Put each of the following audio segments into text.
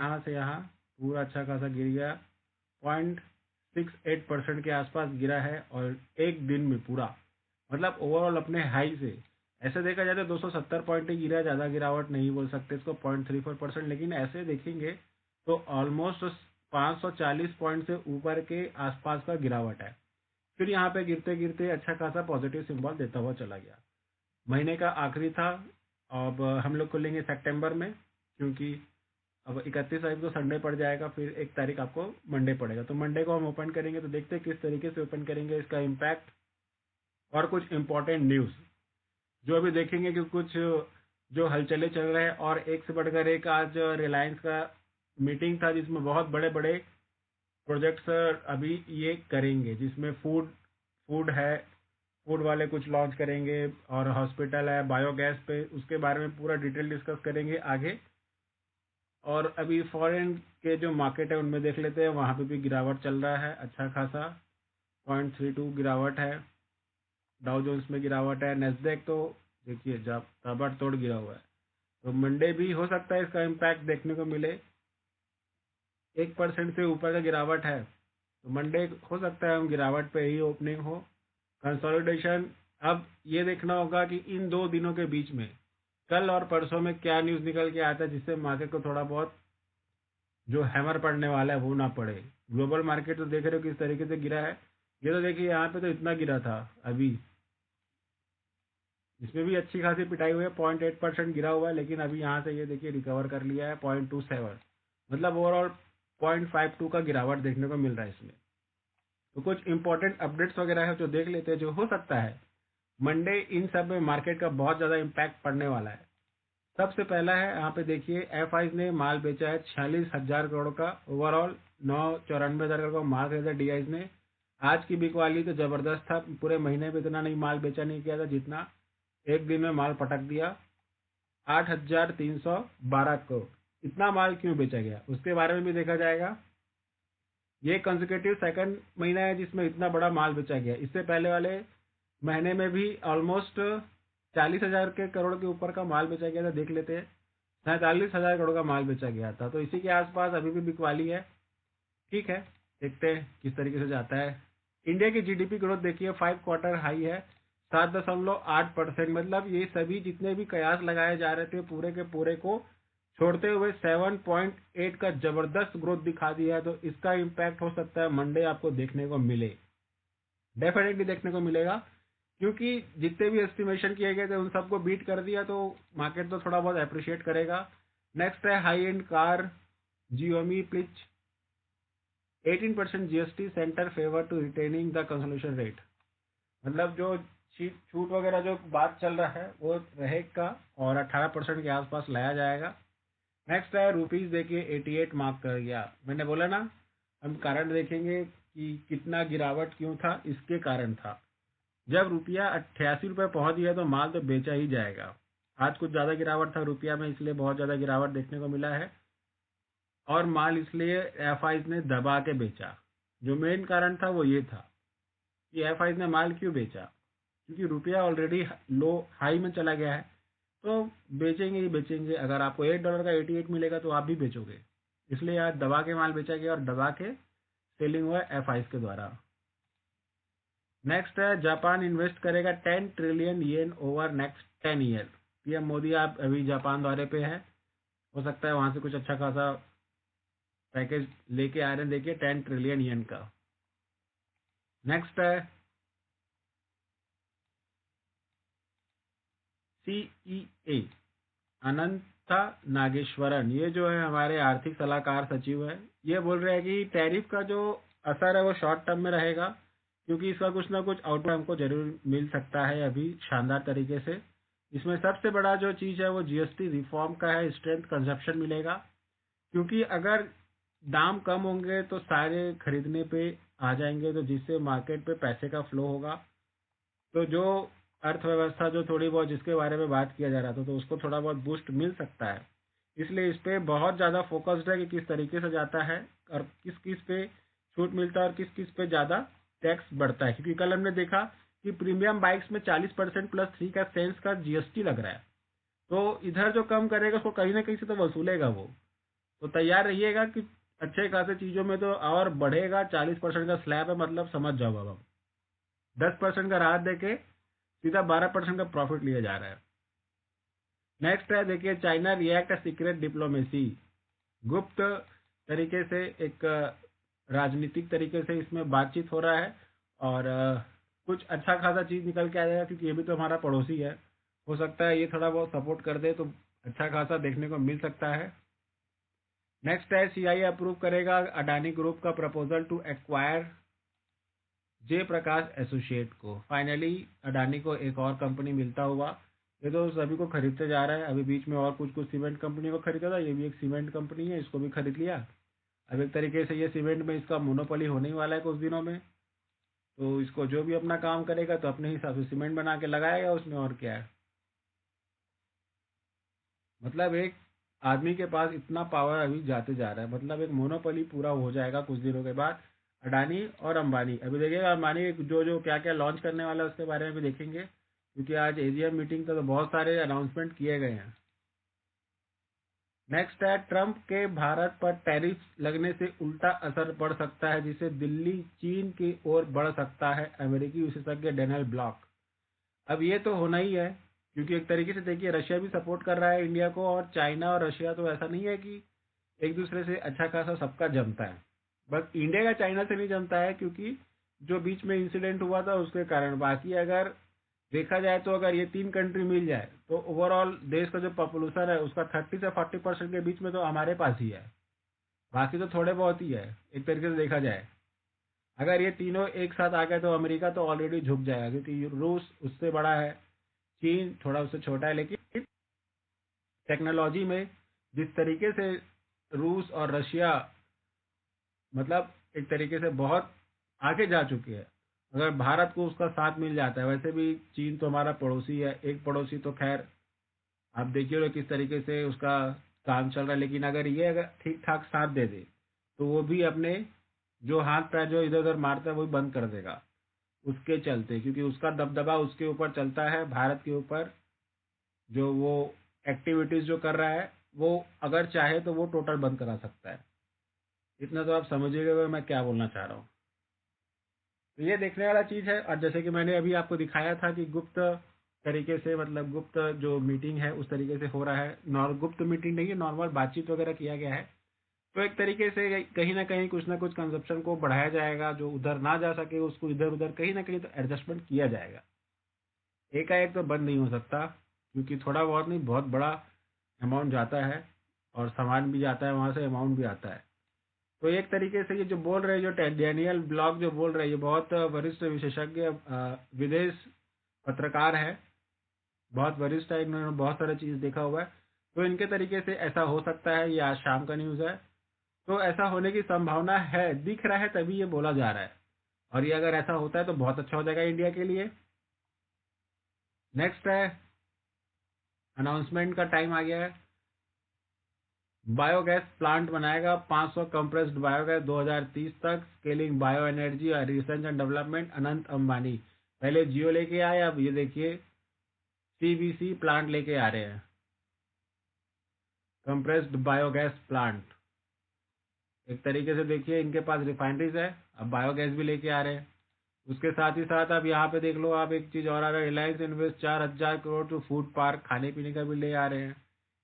यहाँ से यहाँ पूरा अच्छा खासा गिर गया, 0.68% के आसपास गिरा है, और एक दिन में पूरा, मतलब ओवरऑल अपने हाई से ऐसे देखा जाए तो 270 पॉइंट ही गिरा, ज़्यादा गिरावट नहीं बोल सकते इसको, 0.34%, लेकिन ऐसे देखेंगे तो ऑलमोस्ट 540 पॉइंट से ऊपर के आसपास का गिरावट है। फिर यहाँ पे गिरते गिरते अच्छा खासा पॉजिटिव सिंबल देता हुआ चला गया। महीने का आखिरी था। अब हम लोग खोलेंगे सितंबर में, क्योंकि अब 31 तारीख को संडे पड़ जाएगा, फिर 1 तारीख आपको मंडे पड़ेगा, तो मंडे को हम ओपन करेंगे, तो देखते हैं किस तरीके से ओपन करेंगे, इसका इम्पैक्ट और कुछ इंपॉर्टेंट न्यूज़ जो अभी देखेंगे कि कुछ जो हलचलें चल रहे हैं, और एक से बढ़कर एक आज रिलायंस का मीटिंग था जिसमें बहुत बड़े बड़े प्रोजेक्ट्स अभी ये करेंगे, जिसमें फूड फूड है, फूड वाले कुछ लॉन्च करेंगे, और हॉस्पिटल है, बायोगैस पे, उसके बारे में पूरा डिटेल डिस्कस करेंगे आगे। और अभी फॉरेन के जो मार्केट है उनमें देख लेते हैं, वहाँ पे भी गिरावट चल रहा है अच्छा खासा, 0.32 गिरावट है। डाउ जोन्स में गिरावट है, नेस्डेक तो देखिए जब ताबड़तोड़ गिरा हुआ है, तो मंडे भी हो सकता है इसका इम्पैक्ट देखने को मिले। 1% से ऊपर का गिरावट है, तो मंडे हो सकता है हम गिरावट पे ही ओपनिंग हो। कंसोलिडेशन, अब ये देखना होगा कि इन 2 दिनों के बीच में कल और परसों में क्या न्यूज़ निकल के आता है, जिससे मार्केट को थोड़ा बहुत जो हैमर पड़ने वाला है वो ना पड़े। ग्लोबल मार्केट तो देख रहे हो किस तरीके से गिरा है, ये तो देखिए यहाँ पे तो इतना गिरा था, अभी इसमें भी अच्छी खासी पिटाई हुई है, 0.8% गिरा हुआ है, लेकिन अभी यहाँ से ये देखिए रिकवर कर लिया है 0.27, मतलब ओवरऑल 0.52 का गिरावट देखने को मिल रहा है इसमें। तो कुछ इंपॉर्टेंट अपडेट्स वगैरह है जो देख लेते हैं, जो हो सकता है मंडे इन सब में मार्केट का बहुत ज़्यादा इम्पैक्ट पड़ने वाला है। सबसे पहला है, यहाँ पे देखिए एफ आई ने माल बेचा है 46,000 करोड़ का, ओवरऑल 994,000 करोड़ का माल खरीदा डी आई ने। आज की बिकवाली तो जबरदस्त था, पूरे महीने में इतना नहीं माल बेचा नहीं किया था जितना एक दिन में माल पटक दिया, 8,312 करोड़। इतना माल क्यों बेचा गया उसके बारे में भी देखा जाएगा। ये कंसेक्यूटिव सेकंड महीना है जिसमें इतना बड़ा माल बेचा गया, इससे पहले वाले महीने में भी ऑलमोस्ट 40,000 के करोड़ के ऊपर का माल बेचा गया था, देख लेते हैं 47,000 करोड़ का माल बेचा गया था, तो इसी के आसपास अभी भी बिकवाली है। ठीक है, देखते हैं किस तरीके से जाता है। इंडिया की जीडीपी ग्रोथ देखिए 5 क्वार्टर हाई है, 7.8%, मतलब ये सभी जितने भी कयास लगाए जा रहे थे पूरे के पूरे को छोड़ते हुए 7.8 का जबरदस्त ग्रोथ दिखा दिया है, तो इसका इम्पैक्ट हो सकता है मंडे आपको देखने को मिले, डेफिनेटली देखने को मिलेगा, क्योंकि जितने भी एस्टिमेशन किए गए थे उन सबको बीट कर दिया, तो मार्केट तो थोड़ा बहुत अप्रिशिएट करेगा। नेक्स्ट है हाई एंड कार, जियोमी प्लिच 18% GST, centre favour to retaining the consolidation rate, मतलब जो छूट वगैरह जो बात चल रहा है वो रहेगा और 18% के आसपास लाया जाएगा। नेक्स्ट है रुपीज, देखिए 88 मार्क कर गया, मैंने बोला ना हम कारण देखेंगे कि कितना गिरावट क्यों था, इसके कारण था जब रुपया 88 रुपये पहुंच गया तो माल तो बेचा ही जाएगा। आज कुछ ज़्यादा गिरावट था रुपया में, इसलिए बहुत ज़्यादा गिरावट देखने को मिला है, और माल इसलिए एफ आई ने दबा के बेचा। जो मेन कारण था वो ये था कि एफ आई ने माल क्यों बेचा, क्योंकि रुपया ऑलरेडी लो हाई में चला गया है, तो बेचेंगे ही बेचेंगे। अगर आपको $8 का 88 मिलेगा तो आप भी बेचोगे, इसलिए आज दबा के माल बेचा गया और दबा के सेलिंग हुआ एफ आई के द्वारा। नेक्स्ट है जापान इन्वेस्ट करेगा 10 trillion yen over next 10 year. PM Modi आप अभी जापान दौरे पे है, हो सकता है वहां से कुछ अच्छा खासा पैकेज लेके आ रहे हैं, देखिए 10 ट्रिलियन येन का। नेक्स्ट है सीईए अनंता नागेश्वरन, ये जो है हमारे आर्थिक सलाहकार सचिव है, ये बोल रहे हैं कि टैरिफ का जो असर है वो शॉर्ट टर्म में रहेगा, क्योंकि इसका कुछ ना कुछ आउटपुट हमको जरूर मिल सकता है अभी शानदार तरीके से। इसमें सबसे बड़ा जो चीज़ है वो जीएसटी रिफॉर्म का है, स्ट्रेंथ कंजप्शन मिलेगा, क्योंकि अगर दाम कम होंगे तो सारे खरीदने पे आ जाएंगे, तो जिससे मार्केट पे पैसे का फ्लो होगा, तो जो अर्थव्यवस्था जो थोड़ी बहुत जिसके बारे में बात किया जा रहा था तो उसको थोड़ा बहुत बूस्ट मिल सकता है। इसलिए इस पे बहुत ज़्यादा फोकस्ड है कि किस तरीके से जाता है और किस किस पे छूट मिलता है और किस किस पे ज़्यादा टैक्स बढ़ता है, क्योंकि कल हमने देखा कि प्रीमियम बाइक्स में 40% प्लस 3 का सेंस का जीएसटी लग रहा है, तो इधर जो कम करेगा उसको कहीं ना कहीं से तो वसूलेगा वो, तो तैयार रहिएगा कि अच्छे खासे चीज़ों में तो और बढ़ेगा। 40% का स्लैब है, मतलब समझ जाओ बाबा। 10% का राहत देके सीधा 12% का प्रॉफिट लिया जा रहा है। नेक्स्ट है देखिए, चाइना रिएक्ट सीक्रेट डिप्लोमेसी। गुप्त तरीके से एक राजनीतिक तरीके से इसमें बातचीत हो रहा है, और कुछ अच्छा खासा चीज़ निकल के आ जाएगा, क्योंकि ये भी तो हमारा पड़ोसी है। हो सकता है ये थोड़ा बहुत सपोर्ट कर दे तो अच्छा खासा देखने को मिल सकता है। नेक्स्ट है, सीआई अप्रूव करेगा अडानी ग्रुप का प्रपोजल टू एक्वायर जय प्रकाश एसोसिएट को। फाइनली अडानी को एक और कंपनी मिलता हुआ। ये तो सभी को खरीदते जा रहा है। अभी बीच में और कुछ कुछ सीमेंट कंपनी को खरीदा था, ये भी एक सीमेंट कंपनी है, इसको भी खरीद लिया। अब एक तरीके से ये सीमेंट में इसका मोनोपोली होने ही वाला है कुछ दिनों में। तो इसको जो भी अपना काम करेगा तो अपने हिसाब से सीमेंट बना के लगाएगा उसमें, और क्या है। मतलब एक आदमी के पास इतना पावर अभी जाते जा रहा है, मतलब एक मोनोपोली पूरा हो जाएगा कुछ दिनों के बाद। अडानी और अंबानी, अभी देखिएगा अंबानी जो जो क्या क्या लॉन्च करने वाला है उसके बारे में भी देखेंगे, क्योंकि आज एजीएम मीटिंग था तो बहुत सारे अनाउंसमेंट किए गए हैं। नेक्स्ट है, ट्रंप के भारत पर टैरिफ लगने से उल्टा असर पड़ सकता है, जिससे दिल्ली चीन की ओर बढ़ सकता है, अमेरिकी विशेषज्ञ डेनियल ब्लॉक। अब ये तो होना ही है, क्योंकि एक तरीके से देखिए रशिया भी सपोर्ट कर रहा है इंडिया को, और चाइना और रशिया तो ऐसा नहीं है कि एक दूसरे से अच्छा खासा सबका जमता है। बस इंडिया का चाइना से नहीं जमता है, क्योंकि जो बीच में इंसिडेंट हुआ था उसके कारण। बाकी अगर देखा जाए तो अगर ये तीन कंट्री मिल जाए तो ओवरऑल देश का जो पॉपुलेशन है उसका 30 से 40% के बीच में तो हमारे पास ही है। बाकी तो थोड़े बहुत ही है एक तरीके से देखा जाए। अगर ये तीनों एक साथ आ गए तो अमेरिका तो ऑलरेडी झुक जाएगा, क्योंकि रूस उससे बड़ा है, चीन थोड़ा उससे छोटा है, लेकिन टेक्नोलॉजी में जिस तरीके से रूस और रशिया मतलब एक तरीके से बहुत आगे जा चुके हैं, अगर भारत को उसका साथ मिल जाता है। वैसे भी चीन तो हमारा पड़ोसी है, एक पड़ोसी तो खैर आप देखिए लो किस तरीके से उसका काम चल रहा है, लेकिन अगर ये अगर ठीक ठाक साथ दे दे तो वो भी अपने जो हाथ पैर जो इधर उधर मारता है वो भी बंद कर देगा उसके चलते, क्योंकि उसका दबदबा उसके ऊपर चलता है, भारत के ऊपर। जो वो एक्टिविटीज जो कर रहा है वो अगर चाहे तो वो टोटल बंद करा सकता है। इतना तो आप समझिएगा मैं क्या बोलना चाह रहा हूँ। तो ये देखने वाला चीज है। और जैसे कि मैंने अभी आपको दिखाया था कि गुप्त तरीके से, मतलब गुप्त जो मीटिंग है उस तरीके से हो रहा है। गुप्त मीटिंग नहीं है, नॉर्मल बातचीत वगैरह किया गया है। तो एक तरीके से कहीं ना कुछ कंजप्शन को बढ़ाया जाएगा, जो उधर ना जा सके उसको इधर उधर कहीं ना कहीं तो एडजस्टमेंट किया जाएगा। एकाएक तो बंद नहीं हो सकता, क्योंकि थोड़ा बहुत नहीं बहुत बड़ा अमाउंट जाता है, और सामान भी जाता है वहां से, अमाउंट भी आता है। तो एक तरीके से ये जो बोल रहे हैं, जो डैनियल ब्लॉक जो बोल रहे हैं, ये बहुत वरिष्ठ विशेषज्ञ विदेश पत्रकार है, बहुत वरिष्ठ है, इन्होंने बहुत सारा चीज देखा हुआ है। तो इनके तरीके से ऐसा हो सकता है, ये आज शाम का न्यूज है। तो ऐसा होने की संभावना है, दिख रहा है, तभी ये बोला जा रहा है। और ये अगर ऐसा होता है तो बहुत अच्छा हो जाएगा इंडिया के लिए। नेक्स्ट है, अनाउंसमेंट का टाइम आ गया है। बायोगैस प्लांट बनाएगा 500 कंप्रेस्ड बायोगैस 2030 तक, स्केलिंग बायो एनर्जी और research and development Anant Ambani. पहले जियो लेके आए, अब ये देखिए सीबीसी प्लांट लेके आ रहे हैं, कंप्रेस्ड बायोगैस प्लांट। एक तरीके से देखिए इनके पास रिफाइनरीज है, अब बायोगैस भी लेके आ रहे हैं। उसके साथ ही साथ अब यहाँ पे देख लो आप, एक चीज और आ रहा है, Reliance invest 4,000 crore to food park, खाने पीने का भी ले आ रहे हैं।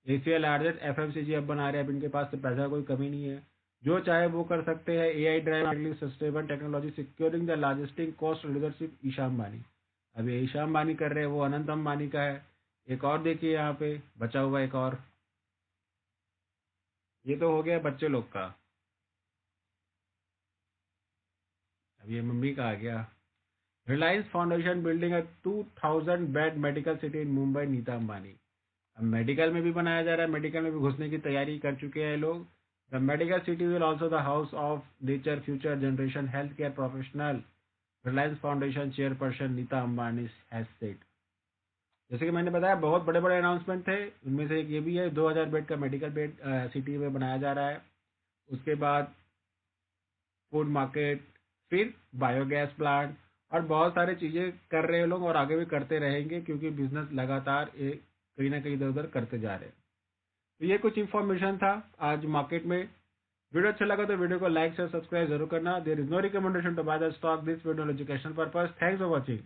एशिया लार्जेस्ट एफएमसीजी अब बना रहे हैं, अब इनके पास तो पैसा कोई कमी नहीं है, जो चाहे वो कर सकते हैं। AI drive sustainable technology securing the logistic cost leadership, Isha Ambani. अब ये ईशा अंबानी कर रहे हैं, वो अनंत अंबानी का है। एक और देखिए यहाँ पे बचा हुआ एक और, ये तो हो गया बच्चे लोग का। अब ये मम्मी का आ गया। रिलायंस फाउंडेशन बिल्डिंग है 2000 bed medical city in Mumbai, Nita Ambani. अब मेडिकल में भी बनाया जा रहा है, मेडिकल में भी घुसने की तैयारी कर चुके हैं लोग। The medical city will also the house of nature future generation health care professional, Reliance foundation chairperson Nita Ambani has said. जैसे कि मैंने बताया बहुत बड़े बड़े अनाउंसमेंट थे, उनमें से एक ये भी है, 2000 बेड का मेडिकल बेड सिटी में बनाया जा रहा है। उसके बाद फूड मार्केट, फिर बायोगैस प्लांट, और बहुत सारी चीजें कर रहे हैं लोग, और आगे भी करते रहेंगे, क्योंकि बिजनेस लगातार कहीं ना कहीं इधर उधर करते जा रहे हैं। तो ये कुछ इन्फॉर्मेशन था आज मार्केट में। वीडियो अच्छा लगा तो वीडियो को लाइक शेयर सब्सक्राइब जरूर करना। There is no recommendation to buy the stock, this video education purpose. Thanks for watching.